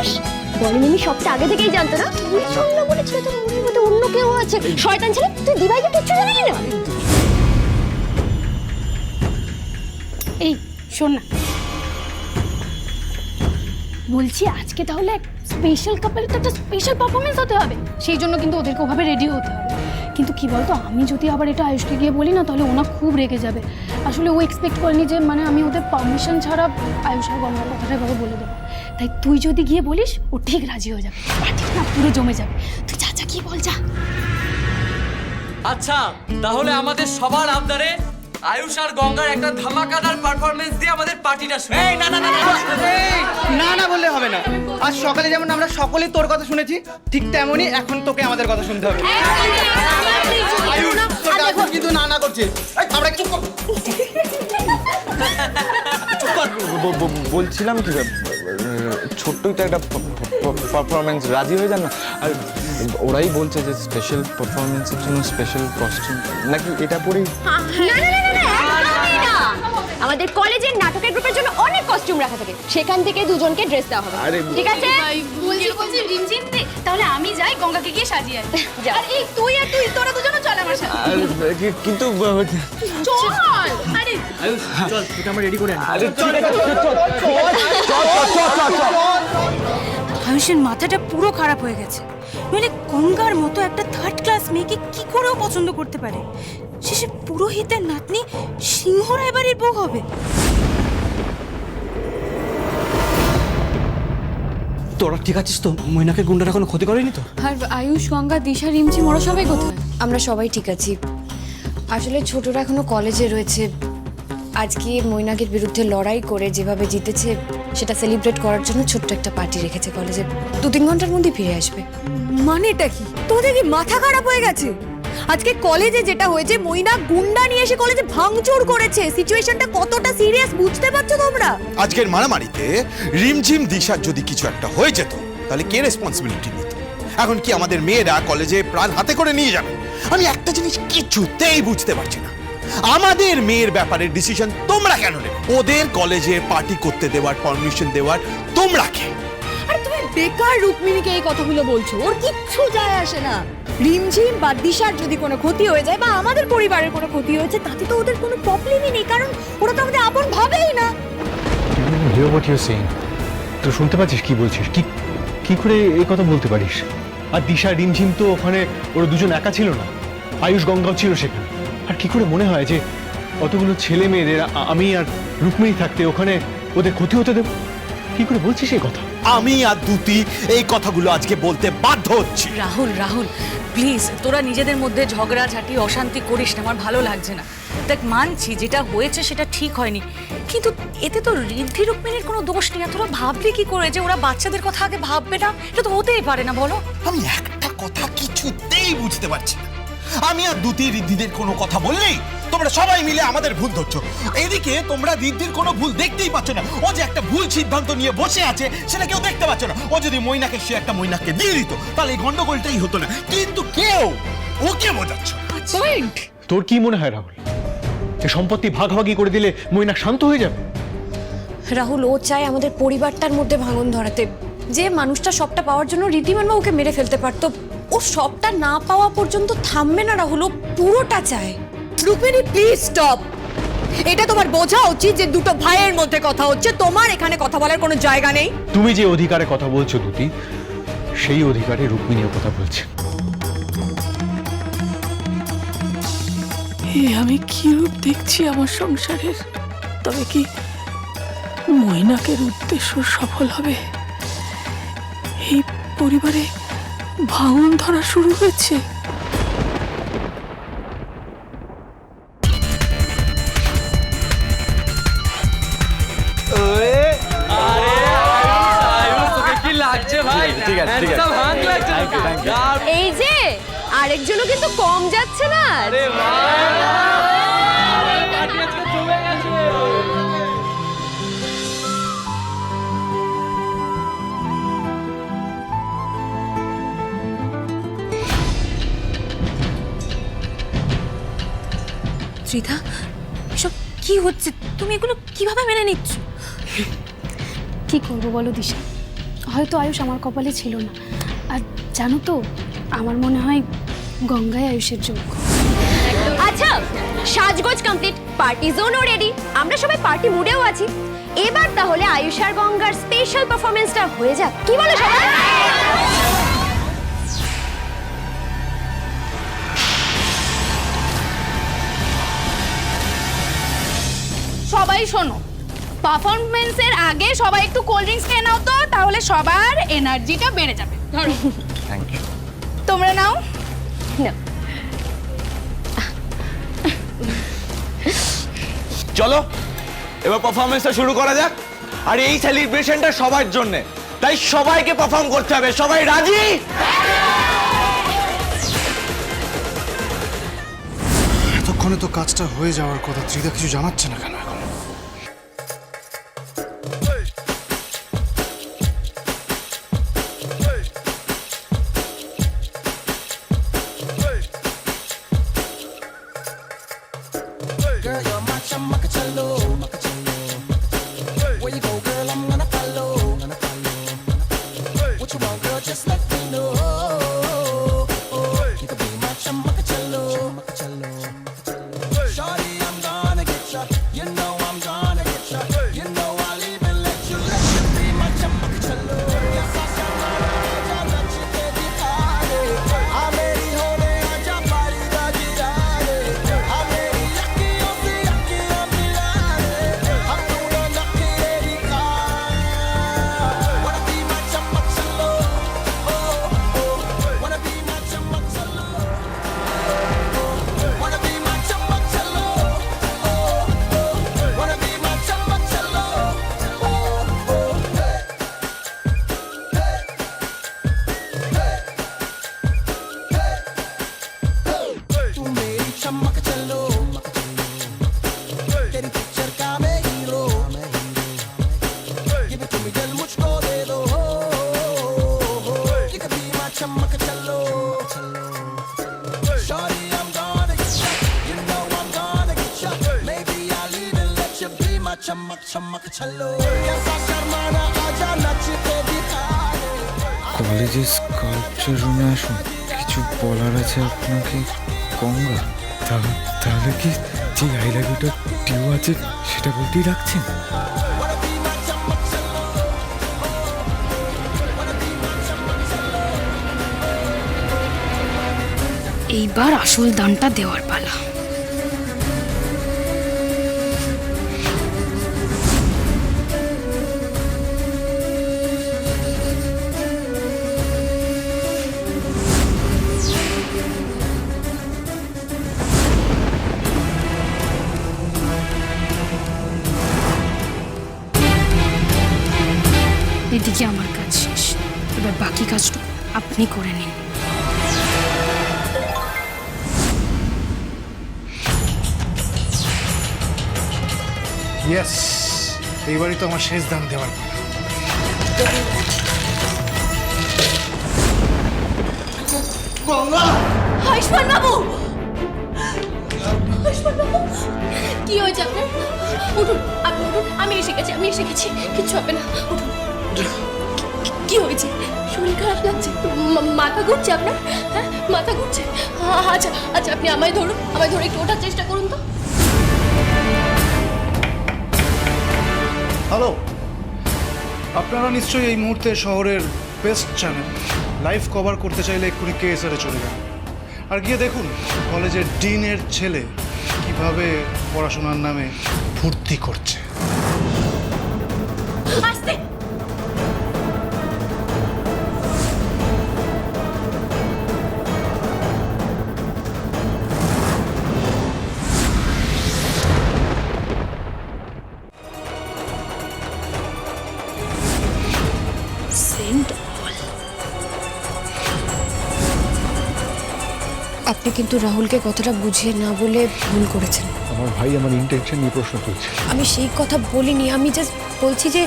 আয়ুষ বলে মিমি সবটা আগে থেকেই জানতো না? বুঝলাম না বলেছিল তোর মনের মধ্যে অন্য কেউ আছে। শয়তান ছেলে, তুই দিবাইকে কিচ্ছু জানিস না। এই শোন না, বলছি আজকে তাহলে স্পেশাল কাপের তো একটা স্পেশাল পারফরমেন্স হতে হবে, সেই জন্য কিন্তু ওদেরকে ওভাবে রেডি হতে হবে। কিন্তু কি বলতো, আমি যদি আবার এটা আয়ুষকে গিয়ে বলি না, তাহলে ওনা খুব রেগে যাবে। আসলে ও এক্সপেক্ট করেনি যে মানে আমি ওদের পারমিশন ছাড়া আয়ুষ আর গঙ্গার কথাটা এভাবে বলে দেবো। তাই তুই যদি গিয়ে বলিস, ও ঠিক রাজি হয়ে যাবে, পার্টিটা না পুরো জমে যাবে। তুই যা যা গিয়ে বল যা। আচ্ছা তাহলে আমাদের সবার আবদারে আয়ুষ আর গঙ্গার একটা ধামাকাদার পারফরমেন্স দিয়ে আমাদের পার্টিটা শুরু। এই না না না না না বললে হবে না। আজ সকালে যেমন আমরা সকলেই তোর কথা শুনেছি, ঠিক তেমনই এখন তোকে আমাদের কথা শুনতে হবে। আয়ুষ, তোকে এখন কিন্তু না না করছে। আমরা চুপ কর। বলছিলাম কি ছোট্টই তো একটা পারফরমেন্স, রাজি হয়ে যান না। আর ওরাই বলছে যে স্পেশাল পারফরমেন্সের জন্য স্পেশাল কস্টিউম নাকি এটা পরেই। না না না না, একদমই না। আমাদের কলেজের নাটকের গ্রুপের জন্য অনেক কস্টিউম রাখা থাকে, সেখান থেকে দুজনকে ড্রেস দেওয়া হবে। ঠিক আছে? বলছি রিমঝিম, তাহলে আমি যাই গঙ্গাকে গিয়ে সাজিয়ে আনি। যা। আর এই তুই আর তুই তোরা দুজনও চল আমার সাথে। কিন্তু চল। আরে আয়ুষ চল, তোকে আমরা রেডি করে আনি। আয়ুষের মাথাটা পুরো খারাপ হয়ে গেছে। নইলে গঙ্গার মতো একটা থার্ড ক্লাস মেয়েকে কি করেও পছন্দ করতে পারে? শেষে পুরোহিতের নাতনি সিংহ রায়বাড়ির বউ হবে। তোরা ঠিক আছিস তো? ময়নাকে গুন্ডারা কোনো ক্ষতি করেনি তো? আর আয়ুষ, গঙ্গা, দিশা, রিমঝিম ওরা সবাই কোথায়? আমরা সবাই ঠিক আছি। আসলে ছোটরা এখনো কলেজে রয়েছে। আজকে মৈনাকের বিরুদ্ধে লড়াই করে যেভাবে জিতেছে সেটা সেলিব্রেট করার জন্য ছোট্ট একটা পার্টি রেখেছে কলেজে। 2-3 ঘন্টার মধ্যে ফিরে আসবে। মানেটা কি? তোদের কি মাথা খারাপ হয়ে গেছে? আজকে কলেজে যেটা হয়েছে, মৈনা গুন্ডা নিয়ে এসে কলেজে ভাঙচুর করেছে। সিচুয়েশনটা কতটা সিরিয়াস বুঝতে পারছো তোমরা? আজকের মারামারিতে রিমঝিম দিশার যদি কিছু একটা হয়ে যেত তাহলে কে রেসপন্সিবিলিটি নিত? এখন কি আমাদের মেয়েরা কলেজে প্রাণ হাতে করে নিয়ে যাবে? আমি একটা জিনিস কিছুতেই বুঝতে পারছি না, আমাদের মেয়ের ব্যাপারে ডিসিশন তোমরা কেন নেবে? ওদের কলেজে পার্টি করতে দেওয়ার পারমিশন দেওয়ার তোমরা কে? আর তুমি বেকার রুক্মিণীকে এই কথাগুলো বলছো, ওর কিচ্ছু যায় আসে না। রিমঝিম বা দিশার যদি কোনো ক্ষতি হয়ে যায় বা আমাদের পরিবারের কোনো ক্ষতি হয়েছে, তাতে তো ওদের কোনো প্রবলেমই নেই, কারণ ওরা তো আমাদের আপন ভাবেই না। Hear what you are saying. তো শুনতে পাচ্ছিস কি বলছিস? কি করে এই কথা বলতে পারিস? আর দিশা রিমঝিম তো ওখানে ওরা দুজন একা ছিল না, আয়ুষ গঙ্গাও ছিল সেখানে। আর কি করে মনে হয় যে অতগুলো ছেলে মেয়েদের আমি আর রুক্মিণী থাকতে ওখানে ওদের ক্ষতি হতে দেব? কি করে বলছিস এই কথা? আমি আর দুতি এই কথাগুলো আজকে বলতে বাধ্য হচ্ছি। রাহুল প্লিজ, তোরা নিজেদের মধ্যে ঝগড়াঝাটি অশান্তি করিস না, আমার ভালো লাগছে না। দেখ, মানছি যেটা হয়েছে সেটা ঠিক হয়নি, কিন্তু এতে তো ঋদ্ধি রুক্মিণীর কোনো দোষ নেই। তোরা ভাবলি কি করে যে ওরা বাচ্চাদের কথা আগে ভাববে না? এটা তো হতেই পারে না, বলো। আমি একটা কথা কিছুতেই বুঝতে পারছি না, আমি আর দুতি ঋদ্ধিদের কোনো কথা বললেই তোমরা সবাই মিলে আমাদের ভুল ধরছো। এদিকে তোমরা ঋদ্ধির কোনো ভুল দেখতেই পাচ্ছ না। ও যে একটা ভুল সিদ্ধান্ত নিয়ে বসে আছে সেটা কেউ দেখতে পাচ্ছ না। ও যদি মৈনাকে সে একটা মৈনাককে দিয়ে দিত তাহলে এই গন্ডগোলটাই হতো না, কিন্তু কেউ ওকে বোঝাচ্ছ। পয়েন্ট। তোর কি মনে হয় রাহুল, এই সম্পত্তি ভাগাভাগি করে দিলে মৈনাক শান্ত হয়ে যাবে? রাহুল, ও চায় আমাদের পরিবারটার মধ্যে ভাঙন ধরাতে। যে মানুষটা সবটা পাওয়ার জন্য রীতিমানবা ওকে মেরে ফেলতে পারতো, ও সবটা না পাওয়া পর্যন্ত থামবে না রাহুল, ও পুরোটা চায়। Rukmini please stop. এটা তোমার বোঝা উচিত যে দুটো ভাইয়ের মধ্যে কথা হচ্ছে, তোমার এখানে কথা বলার কোনো জায়গা নেই। তুমি যে অধিকারে কথা বলছো দুতি, সেই অধিকারে রুক্মিণীও কথা বলছে। আমি কি রূপ দেখছি আমার সংসারের? তবে কি মৈনাকের উদ্দেশ্য সফল হবে? এই পরিবারে ভাঙন ধরা শুরু হয়েছে। কি লাগছে ভাই? ঠিক আছে, ঠিক আছে। একদম হাত লাগছে। এই যে আরেকজনও কিন্তু কম যাচ্ছে না। আরে ভাই পার্টি আজকে জমে গেছে। ত্রিধা, এসব কি হচ্ছে? তুমি এগুলো কিভাবে মেনে নিচ্ছ? কি করবো বলো দিশা, হয়তো আয়ুষ আমার কপালে ছিল না। আর জানো তো, আমার মনে হয় গঙ্গায় আয়ুষের যোগ্য। আচ্ছা, সাজগোজ কমপ্লিট, পার্টি জোনও রেডি, আমরা সবাই পার্টি মুডেও আছি। এবার তাহলে আয়ুষ আর গঙ্গার স্পেশাল পারফরমেন্সটা হয়ে যাক, কি বলে সবাই? সবাই শোনো, পারফরমেন্সের আগে সবাই একটু কোল্ড ড্রিঙ্কস খেয়ে নাও তো, তাহলে সবার এনার্জিটা বেড়ে যাবে। ধরো, থ্যাংক ইউ। তোমরা নাও। না, চলো এবার পারফরমেন্সটা শুরু করা যাক। আর এই সেলিব্রেশনটা সবার জন্য, তাই সবাইকে পারফর্ম করতে হবে। সবাই রাজি? এতক্ষণে তো কাজটা হয়ে যাওয়ার কথা, ত্রিদা কিছু জানাচ্ছে না কেন এখন? কলেজের স্কাল্পচার রুমে আসুন, কিছু বলার আছে আপনাকে। গঙ্গা, তাহলে কি যে আই লাভ ইউটা টিউ আছে সেটা বলতেই রাখছেন? এইবার আসল দানটা দেওয়ার পালা। এদিকে আমার কাজ শেষ, এবার বাকি কাজটুকু আপনি করে নিন। ইয়েস, এইবারই তো আমার শেষ দাম দেওয়ার কথা। আয়ুষ্মান বাবু, কি হয়েছে আপনার? উঠুন, আপনি উঠুন, আমি এসে গেছি, কিচ্ছু হবে না, উঠুন। কি হয়েছে? শরীর খারাপ লাগছে? মাথা ঘুরছে আপনার? হ্যাঁ, মাথা ঘুরছে? আচ্ছা আচ্ছা, আপনি আমায় ধরে একটু ওঠার চেষ্টা করুন তো। হ্যালো, আপনারা নিশ্চয়ই এই মুহূর্তে শহরের বেস্ট চ্যানেল লাইভ কভার করতে চাইলে এক্ষুনি কেএসআরে চলে যান আর গিয়ে দেখুন কলেজের ডিনের ছেলে কিভাবে পড়াশোনার নামে ফুর্তি করছে। আস্তে। আপনি কিন্তু রাহুলকে কথাটা বুঝিয়ে না বলে ভুল করেছেন। আমার ভাই আমার ইন্টেনশন নিয়ে প্রশ্ন তুলছে। আমি সেই কথা বলিনি, আমি জাস্ট বলছি যে